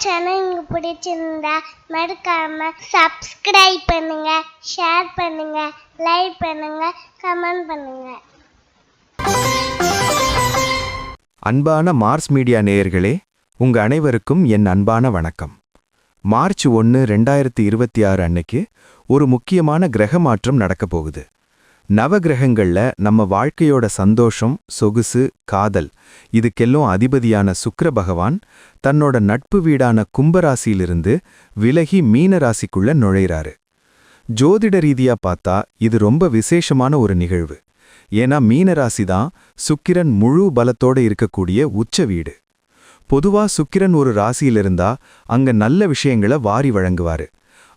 Channel உங்களுக்கு பிடிச்சிருந்தா மறக்காம சப்ஸ்கிரைப் பண்ணுங்க, ஷேர் பண்ணுங்க, லைக் பண்ணுங்க, கமெண்ட் பண்ணுங்க. அன்பான மார்ஸ் மீடியா நேயர்களே, உங்க அனைவருக்கும் என் அன்பான வணக்கம். மார்ச் 1, 2026 அன்னைக்கு ஒரு முக்கியமான கிரக மாற்றம் நடக்க போகுது. நவகிரகங்கள்ல நம்ம வாழ்க்கையோட சந்தோஷம், சொகுசு, காதல் இதுக்கெல்லாம் அதிபதியான சுக்கிர பகவான் தன்னோட நட்பு வீடான கும்பராசியிலிருந்து விலகி மீன ராசிக்குள்ள நுழைறாரு. ஜோதிட ரீதியா பார்த்தா இது ரொம்ப விசேஷமான ஒரு நிகழ்வு. ஏன்னா மீனராசி தான் சுக்கிரன் முழு பலத்தோட இருக்கக்கூடிய உச்ச வீடு. பொதுவா சுக்கிரன் ஒரு ராசியிலிருந்தா அங்க நல்ல விஷயங்களை வாரி வழங்குவாரு.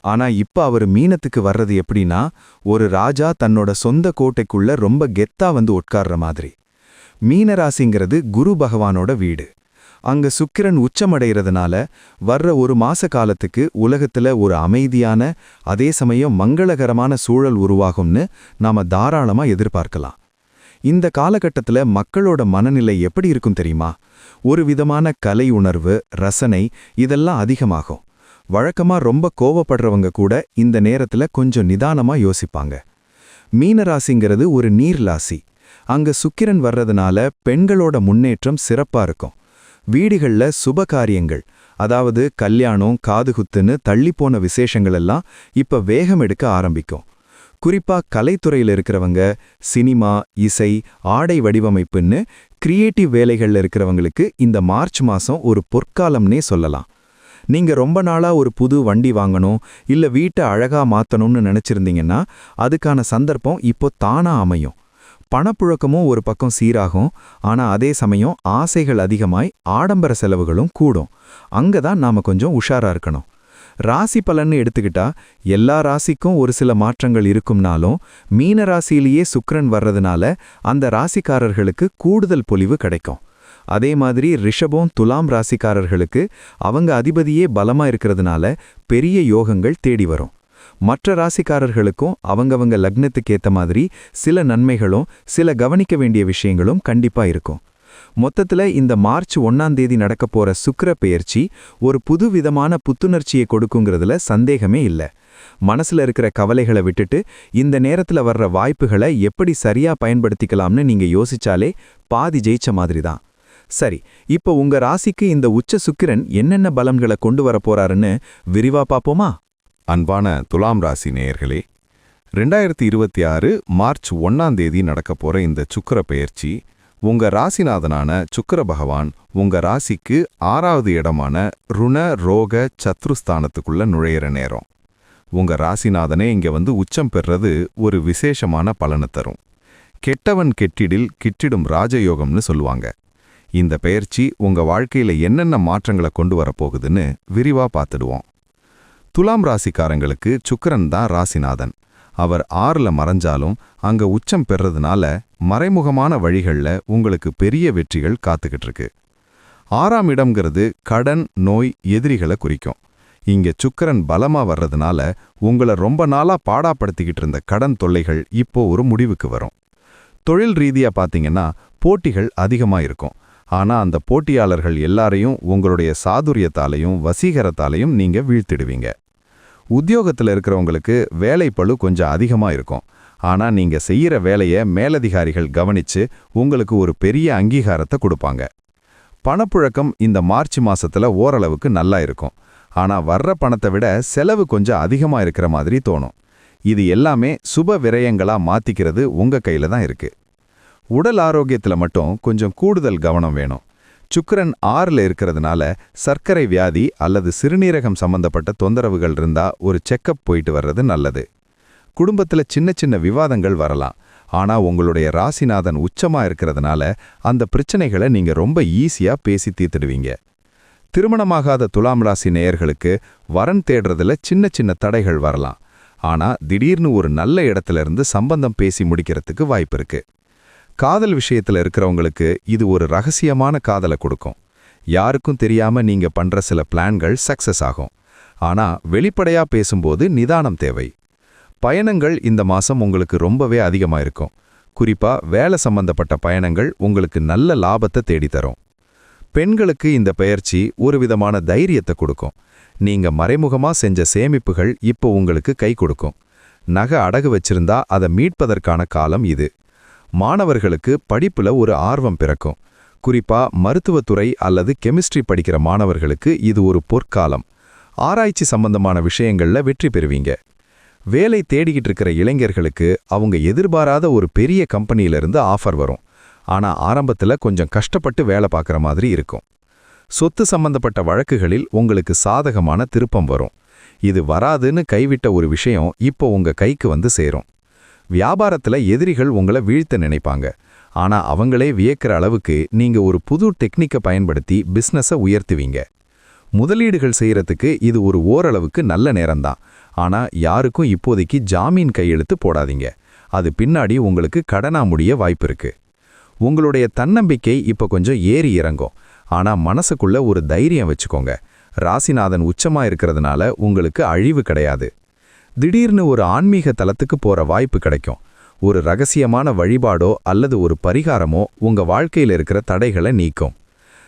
ஆனா இப்ப அவர் மீனத்துக்கு வர்றது எப்படின்னா, ஒரு ராஜா தன்னோட சொந்த கோட்டைக்குள்ள ரொம்ப கெத்தா வந்து உட்கார்ற மாதிரி. மீனராசிங்கிறது குரு பகவானோட வீடு. அங்க சுக்கிரன் உச்சமடைகிறதுனால வர்ற ஒரு மாச காலத்துக்கு உலகத்துல ஒரு அமைதியான, அதே சமயம் மங்களகரமான சூழல் உருவாகும்னு நாம தாராளமா எதிர்பார்க்கலாம். இந்த காலகட்டத்துல மக்களோட மனநிலை எப்படி இருக்கும் தெரியுமா? ஒரு விதமான கலை உணர்வு, ரசனை இதெல்லாம் அதிகமாகும். வழக்கமா ரொம்ப கோவப்படுறவங்க கூட இந்த நேரத்துல கொஞ்சம் நிதானமா யோசிப்பாங்க. மீனராசிங்கிறது ஒரு நீர் ராசி. அங்க சுக்கிரன் வர்றதுனால பெண்களோட முன்னேற்றம் சிறப்பா இருக்கும். வீடுகள்ல சுப காரியங்கள், அதாவது கல்யாணம், காதுகுத்துன்னு தள்ளிப்போன விசேஷங்கள் எல்லாம் இப்ப வேகம் எடுக்க ஆரம்பிக்கும். குறிப்பா கலைத்துறையில் இருக்கிறவங்க, சினிமா, இசை, ஆடை வடிவமைப்புன்னு கிரியேட்டிவ் வேலைகள்ல இருக்கிறவங்களுக்கு இந்த மார்ச் மாசம் ஒரு பொற்காலம்னே சொல்லலாம். நீங்க ரொம்ப நாளா ஒரு புது வண்டி வாங்கணும், இல்ல வீட்டை அழகா மாத்தணும்னு நினைச்சிருந்தீங்கன்னா அதுக்கான சந்தர்ப்பம் இப்போ தானா அமையும். பணப்புழக்கமும் ஒரு பக்கம் சீராகும். ஆனா அதே சமயம் ஆசைகள் அதிகமாய் ஆடம்பர செலவுகளும் கூடும். அங்கதான் நாம கொஞ்சம் உஷாரா இருக்கணும். ராசி பலன்னு எடுத்துக்கிட்டா எல்லா ராசிக்கும் ஒரு சில மாற்றங்கள் இருக்கும்னாலும் மீன ராசியிலேயே சுக்கிரன் வர்றதுனால அந்த ராசிக்காரர்களுக்கு கூடுதல் பொலிவு கிடைக்கும். அதே மாதிரி ரிஷபம், துலாம் ராசிக்காரர்களுக்கு அவங்க அதிபதியே பலமா இருக்கிறதுனால பெரிய யோகங்கள் தேடி வரும். மற்ற ராசிக்காரர்களுக்கும் அவங்கவங்க லக்னத்துக்கு ஏத்த மாதிரி சில நன்மைகளும் சில கவனிக்க வேண்டிய விஷயங்களும் கண்டிப்பா இருக்கும். மொத்தத்துல இந்த மார்ச் 1 நடக்க போற சுக்கிர பெயர்ச்சி ஒரு புது விதமான புத்துணர்ச்சியை கொடுக்குங்கிறதுல சந்தேகமே இல்ல. மனசுல இருக்கிற கவலைகளை விட்டுட்டு இந்த நேரத்துல வர்ற வாய்ப்புகளை எப்படி சரியா பயன்படுத்திக்கலாம்னு நீங்க யோசிச்சாலே பாதி ஜெயிச்ச மாதிரி தான். சரி, இப்போ உங்க ராசிக்கு இந்த உச்ச சுக்கிரன் என்னென்ன பலன்களை கொண்டு வர போறாருன்னு விரிவா பாப்போமா? அன்பான துலாம் ராசி நேயர்களே, 2026 மார்ச் 1 நடக்க போற இந்த சுக்கிர பெயர்ச்சி உங்க ராசிநாதனான சுக்கிர பகவான் உங்க ராசிக்கு 6வது இடமான ருண ரோக சத்ருஸ்தானத்துக்குள்ள நுழையிற நேரம். உங்க ராசிநாதனே இங்க வந்து உச்சம் பெறுறது ஒரு விசேஷமான பலனை தரும். கெட்டவன் கெட்டிடில் கிட்டிடும் ராஜயோகம்னு சொல்லுவாங்க. இந்த பெயர்ச்சி உங்க வாழ்க்கையில என்னென்ன மாற்றங்களை கொண்டு வரப்போகுதுன்னு விரிவா பார்த்துடுவோம். துலாம் ராசிக்காரங்களுக்கு சுக்கிரன் தான் ராசிநாதன். அவர் 6ல மறைஞ்சாலும் அங்க உச்சம் பெறதுனால மறைமுகமான வழிகள்ல உங்களுக்கு பெரிய வெற்றிகள் காத்துக்கிட்டு இருக்கு. 6ஆம் இடம்ங்கிறது கடன், நோய், எதிரிகளை குறிக்கும். இங்க சுக்கிரன் பலமா வர்றதுனால உங்களை ரொம்ப நாளா பாடாப்படுத்திக்கிட்டு இருந்த கடன் தொல்லைகள் இப்போ ஒரு முடிவுக்கு வரும். தொழில் ரீதியா பாத்தீங்கன்னா போட்டிகள் அதிகமா இருக்கும். ஆனா அந்த போட்டியாளர்கள் எல்லாரையும் உங்களுடைய சாதுரியத்தாலையும் வசீகரத்தாலையும் நீங்க வீழ்த்திடுவீங்க. உத்தியோகத்துல இருக்கிறவங்களுக்கு வேலைப்பளு கொஞ்சம் அதிகமா இருக்கும். ஆனா நீங்க செய்யற வேலையை மேலதிகாரிகள் கவனிச்சு உங்களுக்கு ஒரு பெரிய அங்கீகாரத்தை கொடுப்பாங்க. பணப்புழக்கம் இந்த மார்ச் மாசத்துல ஓரளவுக்கு நல்லா இருக்கும். ஆனா வர்ற பணத்தை விட செலவு கொஞ்சம் அதிகமா இருக்கிற மாதிரி தோணும். இது எல்லாமே சுப விரயங்களா மாத்திக்கிறது உங்க கையில தான் இருக்கு. உடல் ஆரோக்கியத்துல மட்டும் கொஞ்சம் கூடுதல் கவனம் வேணும். சுக்கிரன் 6ல இருக்கிறதுனால சர்க்கரை வியாதி அல்லது சிறுநீரகம் சம்பந்தப்பட்ட தொந்தரவுகள் இருந்தா ஒரு செக்கப் போயிட்டு வர்றது நல்லது. குடும்பத்துல சின்ன சின்ன விவாதங்கள் வரலாம். ஆனா உங்களுடைய ராசிநாதன் உச்சமா இருக்கிறதுனால அந்த பிரச்சனைகளை நீங்க ரொம்ப ஈஸியா பேசி தீர்த்துடுவீங்க. திருமணமாகாத துலாம் ராசி நேயர்களுக்கு வரன் தேடுறதுல சின்ன சின்ன தடைகள் வரலாம். ஆனா திடீர்னு ஒரு நல்ல இடத்துல இருந்து சம்பந்தம் பேசி முடிக்கிறதுக்கு வாய்ப்பு இருக்கு. காதல் விஷயத்துல இருக்கிறவங்களுக்கு இது ஒரு ரகசியமான காதலை கொடுக்கும். யாருக்கும் தெரியாம நீங்க பண்ற சில பிளான்கள் சக்சஸ் ஆகும். ஆனா வெளிப்படையா பேசும்போது நிதானம் தேவை. பயணங்கள் இந்த மாசம் உங்களுக்கு ரொம்பவே அதிகமா இருக்கும். குறிப்பா வேலை சம்பந்தப்பட்ட பயணங்கள் உங்களுக்கு நல்ல லாபத்தை தேடித்தரும். பெண்களுக்கு இந்த பெயர்ச்சி ஒரு விதமான தைரியத்தை கொடுக்கும். நீங்க மறைமுகமா செஞ்ச சேமிப்புகள் இப்போ உங்களுக்கு கை கொடுக்கும். நகை அடகு வச்சிருந்தா அதை மீட்பதற்கான காலம் இது. மாணவர்களுக்கு படிப்புல ஒரு ஆர்வம் பிறக்கும். குறிப்பா மருத்துவத்துறை அல்லது கெமிஸ்ட்ரி படிக்கிற மாணவர்களுக்கு இது ஒரு பொற்காலம். ஆராய்ச்சி சம்பந்தமான விஷயங்கள்ல வெற்றி பெறுவீங்க. வேலை தேடிக்கிட்டு இருக்கிற இளைஞர்களுக்கு அவங்க எதிர்பாராத ஒரு பெரிய கம்பெனியிலிருந்து ஆஃபர் வரும். ஆனா ஆரம்பத்துல கொஞ்சம் கஷ்டப்பட்டு வேலை பார்க்குற மாதிரி இருக்கும். சொத்து சம்பந்தப்பட்ட வழக்குகளில் உங்களுக்கு சாதகமான திருப்பம் வரும். இது வராதுன்னு கைவிட்ட ஒரு விஷயம் இப்போ உங்க கைக்கு வந்து சேரும். வியாபாரத்துல எதிரிகள் உங்களை வீழ்த்த நினைப்பாங்க. ஆனா அவங்களே வியக்கிற அளவுக்கு நீங்க ஒரு புது டெக்னிக்கை பயன்படுத்தி பிசினஸை உயர்த்துவீங்க. முதலீடுகள் செய்யறதுக்கு இது ஒரு ஓரளவுக்கு நல்ல நேரம்தான். ஆனா யாருக்கும் இப்போதைக்கு ஜாமீன் கையெழுத்து போடாதீங்க. அது பின்னாடி உங்களுக்கு கடனா முடிய வாய்ப்பு இருக்கு. உங்களுடைய தன்னம்பிக்கை இப்ப கொஞ்சம் ஏறி இறங்கும். ஆனா மனசுக்குள்ள ஒரு தைரியம் வச்சுக்கோங்க. ராசிநாதன் உச்சமா இருக்கிறதுனால உங்களுக்கு அழிவு கிடையாது. திடீர்னு ஒரு ஆன்மீக தலத்துக்கு போற வாய்ப்பு கிடைக்கும். ஒரு ரகசியமான வழிபாடோ அல்லது ஒரு பரிகாரமோ உங்க வாழ்க்கையில இருக்கிற தடைகளை நீக்கும்.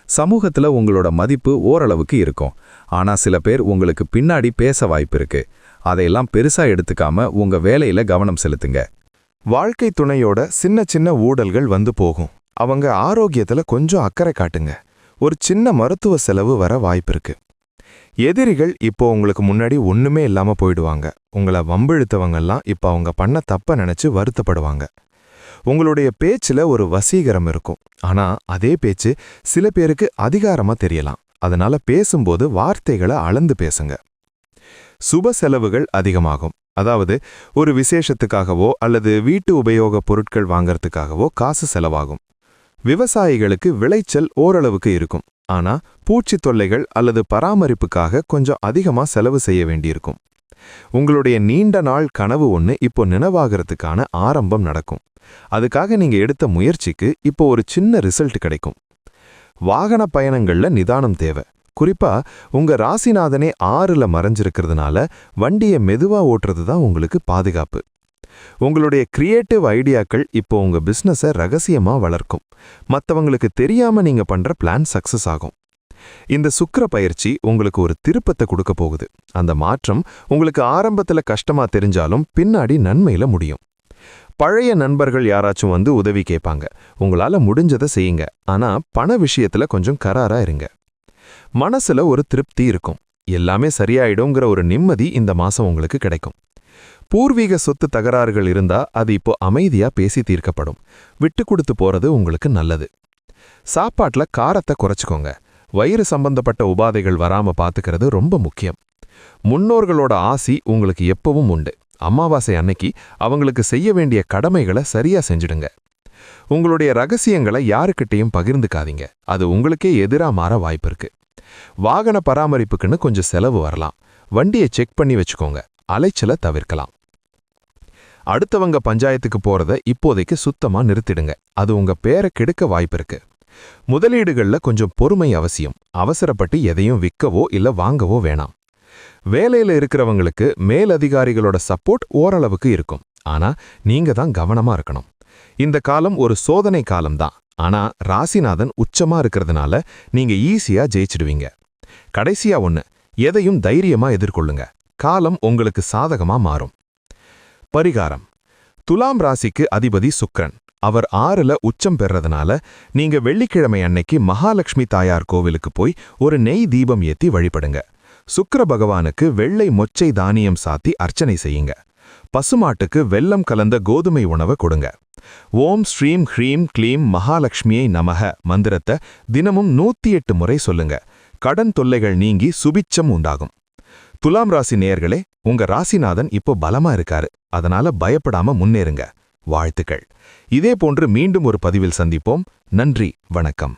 சமூகத்துல உங்களோட மதிப்பு ஓரளவுக்கு இருக்கும். ஆனா சில பேர் உங்களுக்கு பின்னாடி பேச வாய்ப்பு இருக்கு. அதையெல்லாம் பெருசா எடுத்துக்காம உங்க வேலையில கவனம் செலுத்துங்க. வாழ்க்கை துணையோட சின்ன சின்ன ஊடல்கள் வந்து போகும். அவங்க ஆரோக்கியத்துல கொஞ்சம் அக்கறை காட்டுங்க. ஒரு சின்ன மருத்துவ செலவு வர வாய்ப்பு இருக்கு. எதிரிகள் இப்போ உங்களுக்கு முன்னாடி ஒண்ணுமே இல்லாம போயிடுவாங்க. உங்களை வம்பிழுத்தவங்கெல்லாம் இப்போ அவங்க பண்ண தப்ப நினைச்சு வருத்தப்படுவாங்க. உங்களுடைய பேச்சுல ஒரு வசீகரம் இருக்கும். ஆனா அதே பேச்சு சில பேருக்கு அதிகாரமா தெரியலாம். அதனால பேசும்போது வார்த்தைகளை அளந்து பேசுங்க. சுப செலவுகள் அதிகமாகும். அதாவது ஒரு விசேஷத்துக்காகவோ அல்லது வீட்டு உபயோக பொருட்கள் வாங்கறதுக்காகவோ காசு செலவாகும். விவசாயிகளுக்கு விளைச்சல் ஓரளவுக்கு இருக்கும். ஆனா பூச்சி தொல்லைகள் அல்லது பராமரிப்புக்காக கொஞ்சம் அதிகமா செலவு செய்ய வேண்டியிருக்கும். உங்களுடைய நீண்ட நாள் கனவு ஒன்று இப்போ நினைவாகிறதுக்கான ஆரம்பம் நடக்கும். அதுக்காக நீங்க எடுத்த முயற்சிக்கு இப்போ ஒரு சின்ன ரிசல்ட் கிடைக்கும். வாகன பயணங்கள்ல நிதானம் தேவை. குறிப்பா உங்க ராசிநாதனே 6ல மறைஞ்சிருக்கிறதுனால வண்டியை மெதுவா ஓட்டுறது தான் உங்களுக்கு பாதுகாப்பு. உங்களுடைய கிரியேட்டிவ் ஐடியாக்கள் இப்போ உங்க பிசினஸை ரகசியமா வளர்க்கும். மற்றவங்களுக்கு தெரியாம நீங்க பண்ற பிளான் சக்சஸ் ஆகும். இந்த சுக்கிர பயிற்சி உங்களுக்கு ஒரு திருப்பத்தை கொடுக்க போகுது. அந்த மாற்றம் உங்களுக்கு ஆரம்பத்துல கஷ்டமா தெரிஞ்சாலும் பின்னாடி நன்மையில முடியும். பழைய நண்பர்கள் யாராச்சும் வந்து உதவி கேட்பாங்க. உங்களால முடிஞ்சதை செய்யுங்க. ஆனா பண விஷயத்துல கொஞ்சம் கராரா இருங்க. மனசுல ஒரு திருப்தி இருக்கும். எல்லாமே சரியாயிடும்ங்கிற ஒரு நிம்மதி இந்த மாசம் உங்களுக்கு கிடைக்கும். பூர்வீக சொத்து தகராறுகள் இருந்தா அது இப்போ அமைதியா பேசி தீர்க்கப்படும். விட்டு கொடுத்து போறது உங்களுக்கு நல்லது. சாப்பாட்டுல காரத்தை குறைச்சுக்கோங்க. வயிறு சம்பந்தப்பட்ட உபாதைகள் வராம பாத்துக்கிறது ரொம்ப முக்கியம். முன்னோர்களோட ஆசி உங்களுக்கு எப்பவும் உண்டு. அமாவாசை அன்னைக்கு அவங்களுக்கு செய்ய வேண்டிய கடமைகளை சரியா செஞ்சிடுங்க. உங்களுடைய ரகசியங்களை யாருக்கிட்டையும் பகிர்ந்துக்காதீங்க. அது உங்களுக்கே எதிரா மாற வாய்ப்பு இருக்கு. வாகன பராமரிப்புக்குன்னு கொஞ்சம் செலவு வரலாம். வண்டியை செக் பண்ணி வச்சுக்கோங்க. அலைச்சலை தவிர்க்கலாம். அடுத்தவங்க பஞ்சாயத்துக்கு போறத இப்போதைக்கு சுத்தமா நிறுத்திடுங்க. அது உங்க பேரை கெடுக்க வாய்ப்பு இருக்கு. முதலீடுகள்ல கொஞ்சம் பொறுமை அவசியம். அவசரப்பட்டு எதையும் விற்கவோ இல்ல வாங்கவோ வேணாம். வேலையில இருக்கிறவங்களுக்கு மேலதிகாரிகளோட சப்போர்ட் ஓரளவுக்கு இருக்கும். ஆனா நீங்க தான் கவனமா இருக்கணும். இந்த காலம் ஒரு சோதனை காலம்தான். ஆனா ராசிநாதன் உச்சமா இருக்கிறதுனால நீங்க ஈஸியா ஜெயிச்சிடுவீங்க. கடைசியா ஒண்ணு, எதையும் தைரியமா எதிர்கொள்ளுங்க. காலம் உங்களுக்கு சாதகமா மாறும். பரிகாரம்: துலாம் ராசிக்கு அதிபதி சுக்கிரன். அவர் 6ல உச்சம் பெறறதுனால நீங்க வெள்ளிக்கிழமை அன்னைக்கு மகாலட்சுமி தாயார் கோவிலுக்கு போய் ஒரு நெய் தீபம் ஏத்தி வழிபடுங்க. சுக்கிர பகவானுக்கு வெள்ளை மொச்சை தானியம் சாத்தி அர்ச்சனை செய்யுங்க. பசுமாட்டுக்கு வெல்லம் கலந்த கோதுமை உணவை கொடுங்க. ஓம் ஸ்ரீம் ஹ்ரீம் க்ளீம் மகாலட்சுமியை நமக மந்திரத்தை தினமும் 108 முறை சொல்லுங்க. கடன் தொல்லைகள் நீங்கி சுபிட்சம் உண்டாகும். துலாம் ராசி நேயர்களே, உங்க ராசிநாதன் இப்போ பலமா இருக்காரு. அதனால பயப்படாம முன்னேறுங்க. வாழ்த்துக்கள். இதே போன்று மீண்டும் ஒரு பதிவில் சந்திப்போம். நன்றி, வணக்கம்.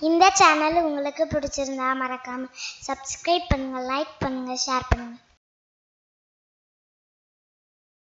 இந்த சேனல் உங்களுக்கு பிடிச்சிருந்தா மறக்காம சப்ஸ்கிரைப் பண்ணுங்க, லைக் பண்ணுங்க, ஷேர் பண்ணுங்க.